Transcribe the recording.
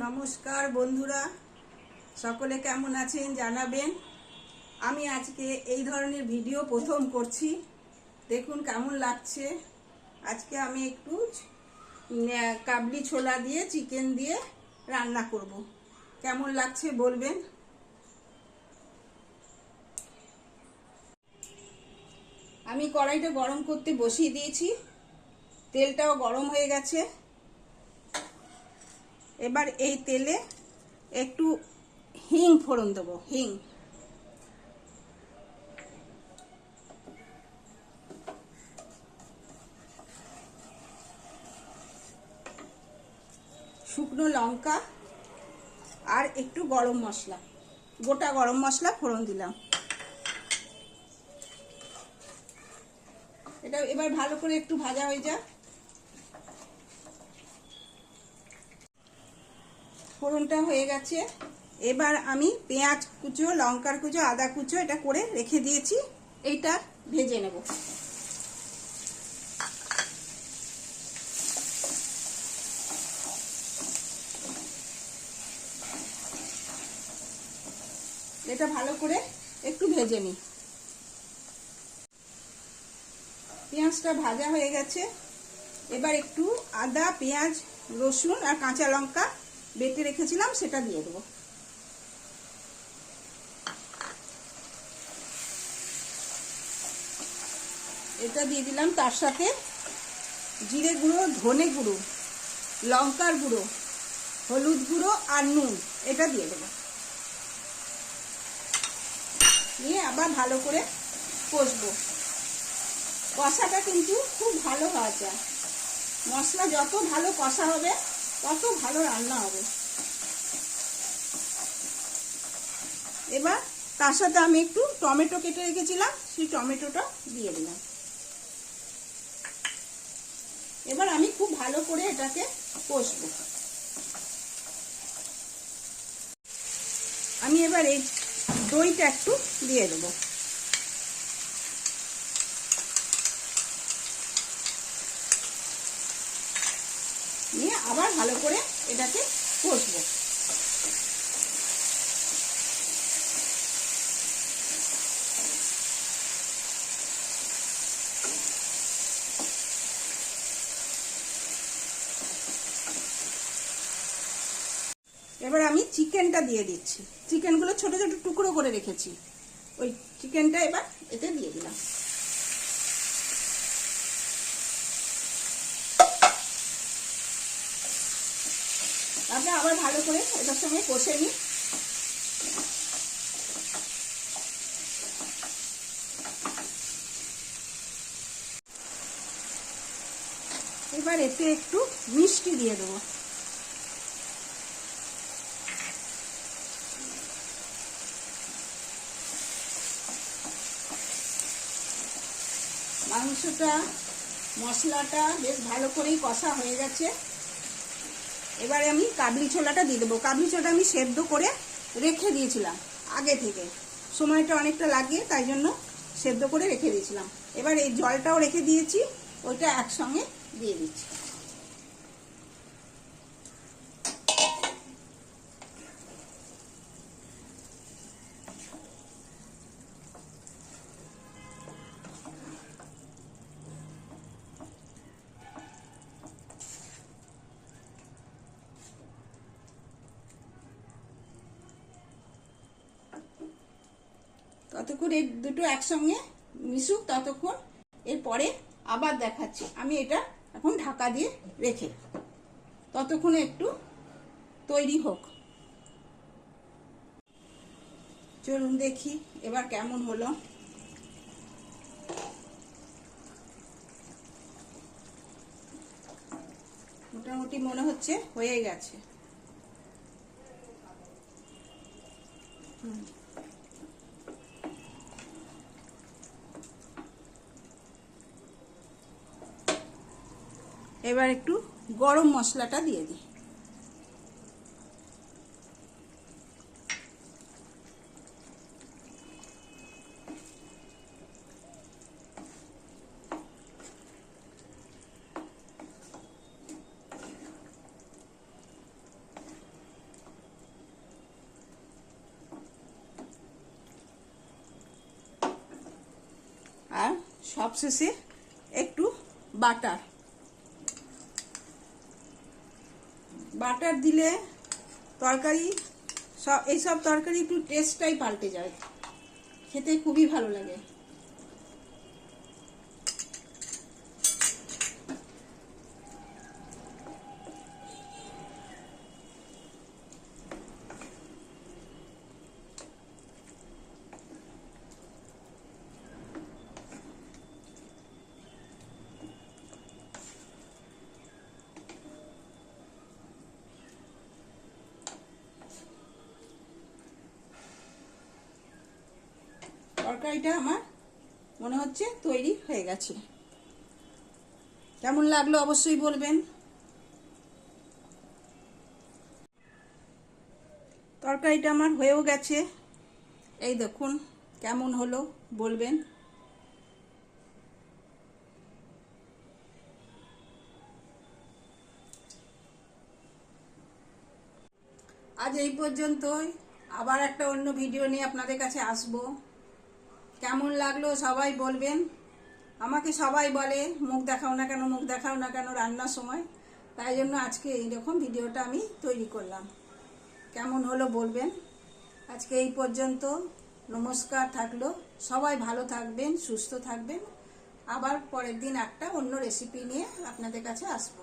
নমস্কার বন্ধুরা, সকলে কেমন আছেন জানাবেন। আমি আজকে এই ধরনের ভিডিও প্রথম করছি, দেখুন কেমন লাগছে। আজকে আমি একটু কাবলি ছোলা দিয়ে চিকেন দিয়ে রান্না করব, কেমন লাগছে বলবেন। আমি কড়াইটা গরম করতে বসিয়ে দিয়েছি, তেলটাও গরম হয়ে গেছে। এবার এই তেলে একটু হিং ফোড়ন দেবো, হিং। শুকনো লঙ্কা আর একটু গরম মশলা, গোটা গরম মশলা ফোড়ন দিলাম। এটা এবার ভালো করে একটু ভাজা হয়ে যায়। ফোড়নটা হয়ে গেছে। এবার আমি পেঁয়াজ কুচো, লঙ্কার কুচো, আদা কুচো এটা করে রেখে দিয়েছি, এইটা ভেজে নেব। এটা ভালো করে একটু ভেজে নিই। পেঁয়াজটা ভাজা হয়ে গেছে। এবার একটু আদা, পেঁয়াজ, রসুন আর কাঁচা লঙ্কা বেটে রেখেছিলাম সেটা দিয়ে দেবো। এটা দিয়ে দিলাম, তার সাথে জিরে গুঁড়ো, ধনে গুঁড়ো, লঙ্কার গুঁড়ো, হলুদ গুঁড়ো আর নুন এটা দিয়ে দেবো। নিয়ে আবার ভালো করে কষবো। কষাটা কিন্তু খুব ভালো হওয়া যায়, মশলা যত ভালো কষা হবে তত ভালো রান্না হবে। এবার তার সাথে আমি একটু টমেটো কেটে রেখেছিলাম, সেই টমেটোটা দিয়ে দিলাম। এবার আমি খুব ভালো করে এটাকে কষবো। আমি এবার এই দইটা একটু দিয়ে দেবো। নিয়ে আবার ভালো করে এটাকে কষবো। এবার আমি চিকেনটা দিয়ে দিচ্ছি। চিকেনগুলো ছোট ছোট টুকরো করে রেখেছি, ওই চিকেনটা এবার এতে দিয়ে দিলাম। তারপরে আবার ভালো করে এটার সঙ্গে কষে নিই। এবার এতে একটু মিষ্টি দিয়ে দেবো। মাংসটা, মশলাটা বেশ ভালো করেই কষা হয়ে গেছে। এবারে আমি কাবলি ছোলাটা দিয়ে দেবো। কাবলি ছোলাটা আমি সেদ্ধ করে রেখে দিয়েছিলাম আগে থেকে, সময়টা অনেকটা লাগে তাই জন্য সেদ্ধ করে রেখে দিয়েছিলাম। এবার এই জলটাও রেখে দিয়েছি, ওইটা একসঙ্গে দিয়ে দিচ্ছি। ততক্ষণ এই দুটো একসঙ্গে মিশুক, ততক্ষণ এরপরে আবার দেখাচ্ছি। আমি এটা এখন ঢাকা দিয়ে রেখে ততক্ষণে একটু তৈরি হোক। চলুন দেখি এবার কেমন হলো। মোটামুটি মনে হচ্ছে হয়ে গেছে। এবার একটু গরম মশলাটা দিয়ে দিই। সবশেষে একটু বাটার দিলে তরকারি এইসব তরকারি একটু টেস্টটাই পাল্টে যায়, খেতে খুবই ভালো লাগে। তরকারিটা আমার মনে হচ্ছে তৈরি হয়ে গেছে। কেমন লাগলো অবশ্যই বলবেন। তরকারিটা আমার হয়েও গেছে, এই দেখুন কেমন হলো বলবেন। আজ এই পর্যন্তই, আবার একটা অন্য ভিডিও নিয়ে আপনাদের কাছে আসবো। কেমন লাগলো সবাই বলবেন। আমাকে সবাই বলে মুখ দেখাও না কেন, মুখ দেখাও না কেন রান্নার সময়, তাই জন্য আজকে এইরকম ভিডিওটা আমি তৈরি করলাম। কেমন হলো বলবেন। আজকে এই পর্যন্ত, নমস্কার থাকলো। সবাই ভালো থাকবেন, সুস্থ থাকবেন। আবার পরের দিন একটা অন্য রেসিপি নিয়ে আপনাদের কাছে আসবো।